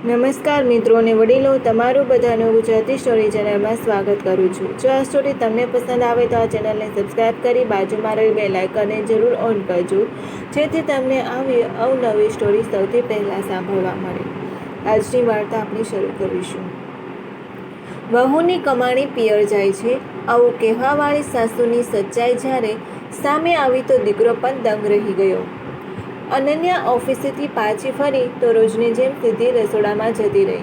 નમસ્કાર મિત્રો અને વડીલો, તમારું બધાનું ગુજરાતી સ્ટોરી ચેનલમાં સ્વાગત કરું છું. જો આ સ્ટોરી તમને પસંદ આવે તો આ ચેનલને સબસ્ક્રાઈબ કરી બાજુમાં રહેલ બેલ આઇકનને જરૂર ઓન કરજો, જેથી તમને આવી અવનવી સ્ટોરી સૌથી પહેલાં સાંભળવા મળે. આજની વાર્તા આપણે શરૂ કરીશું. વહુની કમાણી પિયર જાય છે, આવું કહેવાવાળી સાસુની સચ્ચાઈ જ્યારે સામે આવી તો દીકરો પણ દંગ રહી ગયો. અનન્યા ઓફિસેથી પાછી ફરી તો રોજની જેમ સીધી રસોડામાં જતી રહી.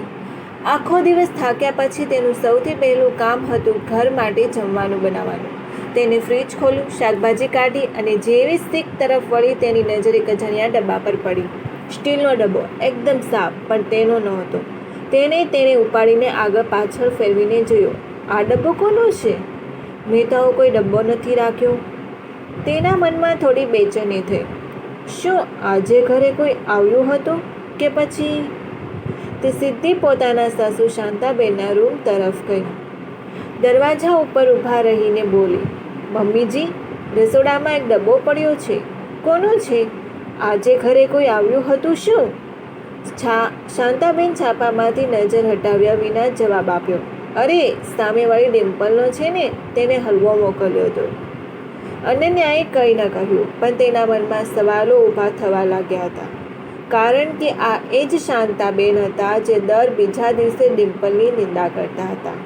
આખો દિવસ થાક્યા પછી તેનું સૌથી પહેલું કામ હતું ઘર માટે જમવાનું બનાવવાનું. તેને ફ્રીજ ખોલ્યું, શાકભાજી કાઢી અને જેવી સિંક તરફ વળી તેની નજર એક અજાણ્યા ડબ્બા પર પડી. સ્ટીલનો ડબ્બો, એકદમ સાફ, પણ તેનો નહોતો. તેને ઉપાડીને આગળ પાછળ ફેરવીને જોયો. આ ડબ્બો કોનો છે? મેં તો આવો કોઈ ડબ્બો નથી રાખ્યો. તેના મનમાં થોડી બેચેની થઈ. શું આજે ઘરે કોઈ આવ્યું હતું કે પછી? તે સીધી પોતાના સાસુ શાંતાબેનના રૂમ તરફ ગઈ. દરવાજા ઉપર ઊભા રહીને બોલી, મમ્મીજી, રસોડામાં એક ડબ્બો પડ્યો છે. કોનો છે? આજે ઘરે કોઈ આવ્યું હતું શું? શાંતાબેન છાપામાંથી નજર હટાવ્યા વિના જવાબ આપ્યો, અરે, સામેવાળી ડિમ્પલનો છે ને, તેને હલવો મોકલ્યો હતો. અનન્યાએ કંઈ ન કહ્યું, પણ તેના મનમાં સવાલો ઊભા થવા લાગ્યા હતા. કારણ કે આ એ જ શાંતાબેન હતા જે દર બીજા દિવસે ડિમ્પલની નિંદા કરતા હતા.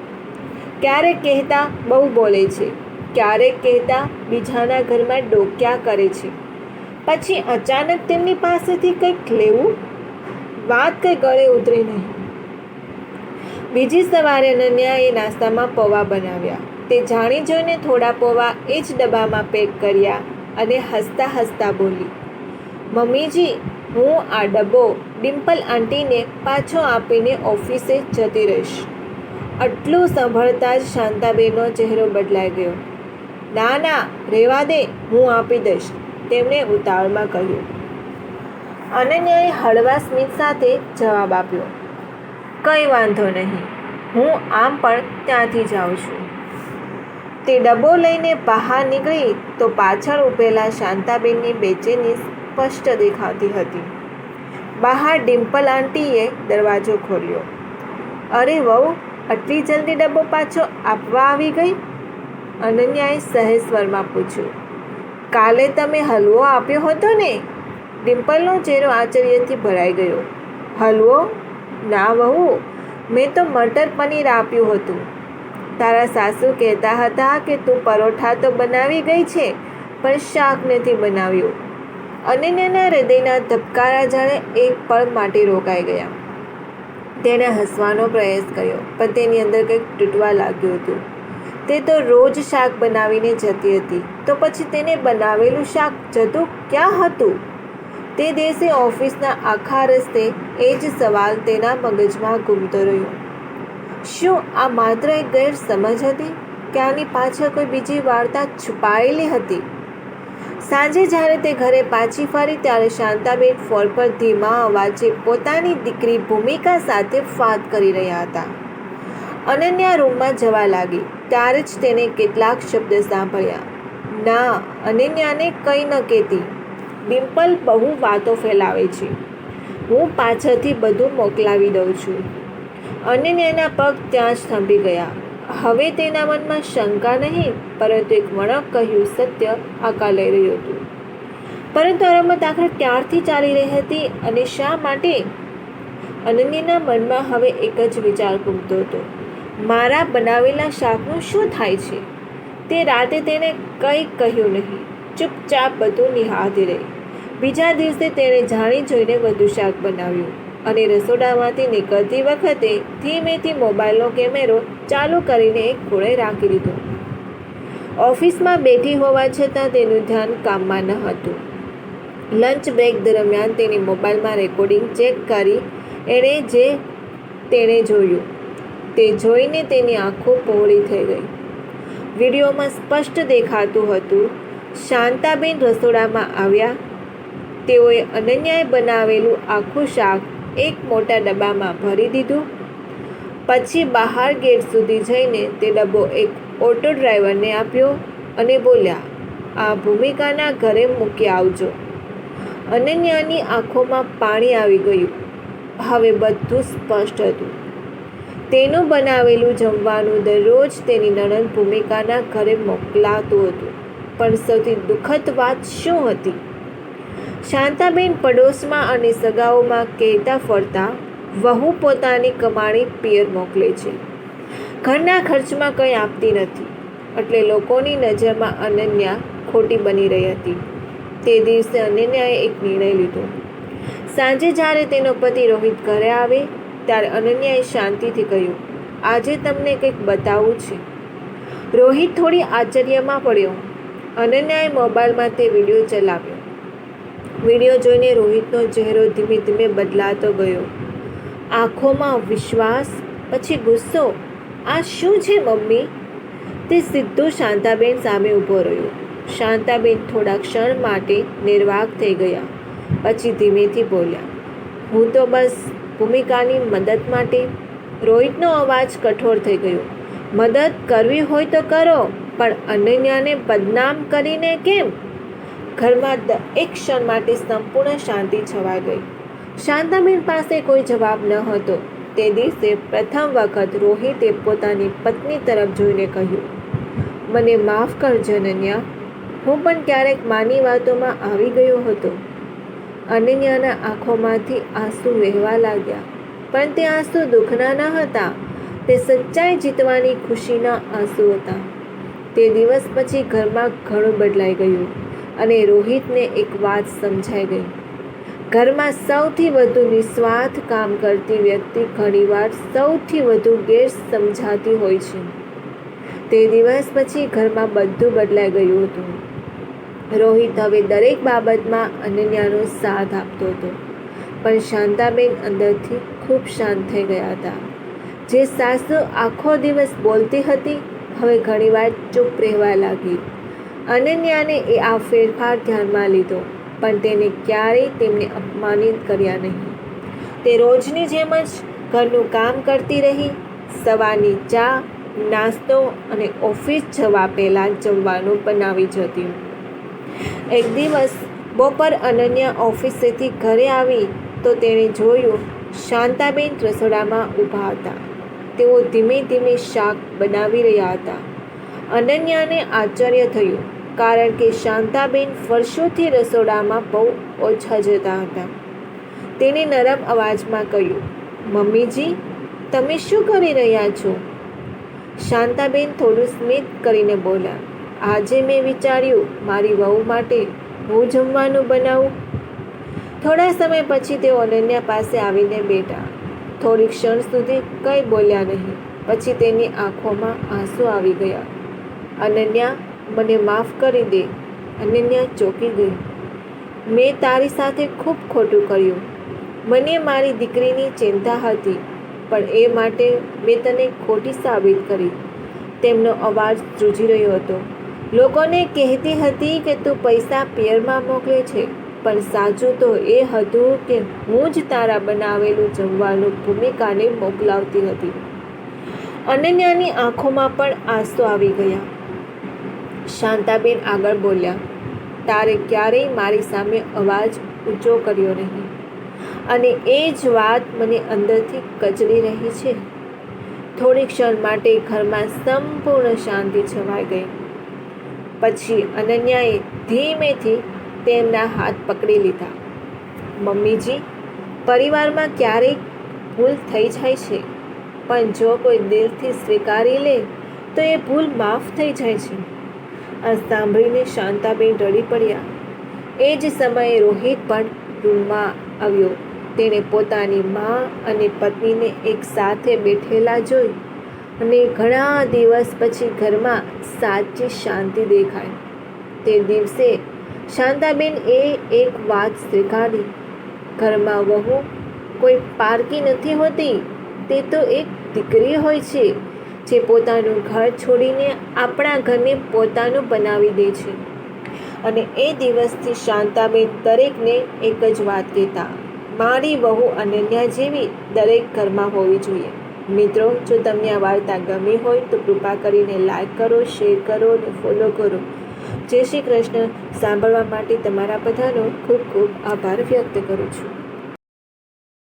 ક્યારેક કહેતા બહુ બોલે છે, ક્યારેક કહેતા બીજાના ઘરમાં ડોક્યા કરે છે, પછી અચાનક તેમની પાસેથી કંઈક લેવું. વાત કંઈ ગળે ઉતરી નહીં. બીજી સવારે અનન્યાએ નાસ્તામાં પૌવા બનાવ્યા. તે જાણી જોઈને થોડા પૌવા એ જ ડબ્બામાં પેક કર્યા અને હસતા હસતા બોલી, મમ્મીજી, હું આ ડબ્બો ડિમ્પલ આંટીને પાછો આપીને ઓફિસે જતી રહીશ. આટલું સાંભળતા જ શાંતાબેનનો ચહેરો બદલાઈ ગયો. ના ના, રહેવા દે, હું આપી દઈશ, તેમણે ઉતાવળમાં કહ્યું. અનન્યાએ હળવા સ્મિત સાથે જવાબ આપ્યો, કંઈ વાંધો નહીં, હું આમ પણ ત્યાંથી જાઉં છું. તે ડબ્બો લઈને બહાર નીકળી તો પાછળ ઊભેલા શાંતાબેનની બેચેની સ્પષ્ટ દેખાતી હતી. બહાર ડિમ્પલ આંટીએ દરવાજો ખોલ્યો. અરે વહુ, આટલી જલ્દી ડબ્બો પાછો આપવા આવી ગઈ? અનન્યાએ સહેજ સ્વરમાં પૂછ્યું. કાલે તમે હલવો આપ્યો હતો ને? ડિમ્પલનો ચહેરો આશ્ચર્યથી ભરાઈ ગયો. હલવો? ના વહુ, મેં તો મટર પનીર આપ્યું હતું. તારા સાસુ કહેતા હતા કે તું પરોઠા તો બનાવી ગઈ છે, પણ શાક નથી બનાવ્યું. અનન્યાના હૃદયના ધબકારા જાણે એક પળ માટે રોકાઈ ગયા. તેણે હસવાનો પ્રયાસ કર્યો, પણ તેની અંદર કંઈક તૂટવા લાગ્યું હતું. તે તો રોજ શાક બનાવીને જતી હતી, તો પછી તેને બનાવેલું શાક જતું ક્યાં હતું? તે દિવસે ઓફિસના આખા રસ્તે એ જ સવાલ તેના મગજમાં ઘૂમતો રહ્યો. શું આ માત્ર એક ગેરસમજ હતી કે આની પાછળ કોઈ બીજી વાર્તા છુપાયેલી હતી? સાંજે જ્યારે તે ઘરે પાછી ફરી ત્યારે શાંતાબેન ફોન પર ધીમા અવાજે પોતાની દીકરી ભૂમિકા સાથે વાત કરી રહ્યા હતા. અનન્યા રૂમમાં જવા લાગી ત્યારે જ તેને કેટલાક શબ્દ સાંભળ્યા. ના, અનન્યાને કંઈ ન કહેતી. ડિમ્પલ બહુ વાતો ફેલાવે છે. હું પાછળથી બધું મોકલાવી દઉં છું. અનન્યાના પગ ત્યાં જ થંભી ગયા. હવે તેના મનમાં શંકા નહીં, પરંતુ એક વળક કહ્યું સત્ય આકાર લઈ રહ્યું હતું. પરંતુ રમત આખરે ક્યારથી ચાલી રહી હતી અને શા માટે? અનન્યાના મનમાં હવે એક જ વિચાર ઘૂમતો હતો, મારા બનાવેલા શાકનું શું થાય છે? તે રાતે તેણે કંઈ કહ્યું નહીં, ચૂપચાપ બધું નિહાળતી રહી. બીજા દિવસે તેણે જાણી જોઈને વધુ શાક બનાવ્યું અને રસોડામાંથી નીકળતી વખતે ધીમેથી મોબાઈલનો કેમેરો ચાલુ કરીને એક ખૂણે રાખી દીધો. ઓફિસમાં બેઠી હોવા છતાં તેનું ધ્યાન કામમાં ન હતું. લંચ બ્રેક દરમિયાન તેની મોબાઈલમાં રેકોર્ડિંગ ચેક કરી તેણે જોયું. તે જોઈને તેની આંખો પહોળી થઈ ગઈ. વિડીયોમાં સ્પષ્ટ દેખાતું હતું, શાંતાબેન રસોડામાં આવ્યા. તેઓએ અનન્યાએ બનાવેલું આખું શાક એક મોટા ડબ્બામાં ભરી દીધું. પછી બહાર ગેટ સુધી જઈને તે ડબ્બો એક ઓટો ડ્રાઈવરને આપ્યો અને બોલ્યા, આ ભૂમિકાના ઘરે મૂકી આવજો. અનન્યાની આંખોમાં પાણી આવી ગયું. હવે બધું સ્પષ્ટ હતું. તેનું બનાવેલું જમવાનું દરરોજ તેની નણંદ ભૂમિકાના ઘરે મોકલાતું હતું. પણ સૌથી દુઃખદ વાત શું હતી? શાંતાબેન પડોશમાં અને સગાઓમાં કહેતા ફરતા, વહુ પોતાની કમાણી પિયર મોકલે છે, ઘરના ખર્ચમાં કંઈ આપતી નથી. એટલે લોકોની નજરમાં અનન્યા ખોટી બની રહી હતી. તે દિવસે અનન્યાએ એક નિર્ણય લીધો. સાંજે જ્યારે તેનો પતિ રોહિત ઘરે આવે ત્યારે અનન્યાએ શાંતિથી કહ્યું, આજે તમને કંઈક બતાવવું છે. રોહિત થોડી આશ્ચર્યમાં પડ્યો. અનન્યાએ મોબાઈલમાં તે વિડીયો ચલાવ્યો. વિડીયો જોઈને રોહિતનો ચહેરો ધીમે ધીમે બદલાતો ગયો. આંખોમાં વિશ્વાસ, પછી ગુસ્સો. આ શું છે મમ્મી? તે સીધો શાંતાબેન સામે ઊભો રહ્યો. શાંતાબેન થોડા ક્ષણ માટે નિર્વાક થઈ ગયા. પછી ધીમેથી બોલ્યા, હું તો બસ ભૂમિકાની મદદ માટે. રોહિતનો અવાજ કઠોર થઈ ગયો. મદદ કરવી હોય તો કરો, પણ અનન્યાને બદનામ કરીને કેમ? ઘરમાં એક ક્ષણ માટે સંપૂર્ણ શાંતિ છવાઈ ગઈ. શાંતાબેન પાસે કોઈ જવાબ ન હતો. તે દિવસે પ્રથમ વખત રોહિતે પોતાની પત્ની તરફ જોઈને કહ્યું, મને માફ કરજો અનન્યા, હું પણ ક્યારેક માની વાતોમાં આવી ગયો હતો. અનન્યાના આંખોમાંથી આંસુ વહેવા લાગ્યા. પણ તે આંસુ દુઃખના ન હતા, તે સચ્ચાઈ જીતવાની ખુશીના આંસુ હતા. તે દિવસ પછી ઘરમાં ઘણું બદલાઈ ગયું અને રોહિતને એક વાત સમજાઈ ગઈ. ઘરમાં સૌથી વધુ નિસ્વાર્થ કામ કરતી વ્યક્તિ ઘણીવાર સૌથી વધુ ગેરસમજાતી હોય છે. તે દિવસ પછી ઘરમાં બધું બદલાઈ ગયું હતું. રોહિત હવે દરેક બાબતમાં અનન્યાનો સાથ આપતો હતો. પણ શાંતાબેન અંદરથી ખૂબ શાંત થઈ ગયા હતા. જે સાસુ આખો દિવસ બોલતી હતી, હવે ઘણીવાર ચૂપ રહેવા લાગી. અનન્યાને આ ફેરફાર ધ્યાનમાં લીધો, પણ તેને ક્યારેય તેમને અપમાનિત કર્યા નહીં. તે રોજની જેમ જ ઘરનું કામ કરતી રહી. સવારની ચા, નાસ્તો અને ઓફિસ જવા પહેલાં જમવાનું બનાવી જતી. એક દિવસ બપોર અનન્યા ઓફિસેથી ઘરે આવી તો તેણે જોયું શાંતાબેન રસોડામાં ઊભા હતા. તેઓ ધીમે ધીમે શાક બનાવી રહ્યા હતા. અનન્યાને આશ્ચર્ય થયું, કારણ કે શાંતાબેન વર્ષોથી રસોડામાં બહુ ઓછા જતા હતા. તેણે નરમ અવાજમાં કહ્યું, મમ્મીજી, તમે શું કરી રહ્યા છો? શાંતાબેન થોડું સ્મિત કરીને બોલ્યા, આજે મેં વિચાર્યું મારી વહુ માટે હું જમવાનું બનાવું. થોડા સમય પછી તેઓ અનન્યા પાસે આવીને બેઠા. થોડી ક્ષણ સુધી કંઈ બોલ્યા નહીં. પછી તેની આંખોમાં આંસુ આવી ગયા. અનન્યા, મને માફ કરી દે. અનન્યા ચોંકી ગઈ. મેં તારી સાથે ખૂબ ખોટું કર્યું. મને મારી દીકરીની ચિંતા હતી, પણ એ માટે મેં તને ખોટી સાબિત કરી. તેમનો અવાજ ધ્રુજી રહ્યો હતો. લોકોને કહેતી હતી કે તું પૈસા પિયરમાં મોકલે છે, પણ સાચું તો એ હતું કે હું જ તારા બનાવેલું જમવાનું ભૂમિકાને મોકલાવતી હતી. અનન્યાની આંખોમાં પણ આંસુ આવી ગયા. શાંતાબેન આગળ બોલ્યા, તારે ક્યારેય મારી સામે અવાજ ઊંચો કર્યો નહીં, અને એ જ વાત મને અંદરથી કચડી રહી છે. થોડી ક્ષણ માટે ઘરમાં સંપૂર્ણ શાંતિ છવાઈ ગઈ. પછી અનન્યાએ ધીમેથી તેમના હાથ પકડી લીધા. મમ્મીજી, પરિવારમાં ક્યારેક ભૂલ થઈ જાય છે, પણ જો કોઈ દિલથી સ્વીકારી લે તો એ ભૂલ માફ થઈ જાય છે. આ સાંભળીને શાંતાબેન રડી પડ્યા. એ જ સમયે રોહિત પણ રૂમમાં આવ્યો. તેણે પોતાની મા અને પત્નીને એક સાથે બેઠેલા જોઈ અને ઘણા દિવસ પછી ઘરમાં સાચી શાંતિ દેખાઈ. તે દિવસે શાંતાબેન એક વાત સ્વીકારી, ઘરમાં વહુ કોઈ પારકી નથી હોતી, તે તો એક દીકરી હોય છે, જે પોતાનું ઘર છોડીને આપણા ઘરને પોતાનું બનાવી દે છે. અને એ દિવસથી શાંતાબેન દરેકને એક જ વાત કહેતા, મારી વહુ અનન્યા જેવી દરેક ઘરમાં હોવી જોઈએ. મિત્રો, જો તમને આ વાર્તા ગમી હોય તો કૃપા કરીને લાઈક કરો, શેર કરો અને ફોલો કરો. જય શ્રી કૃષ્ણ. સાંભળવા માટે તમારા બધાનો ખૂબ ખૂબ આભાર વ્યક્ત કરું છું.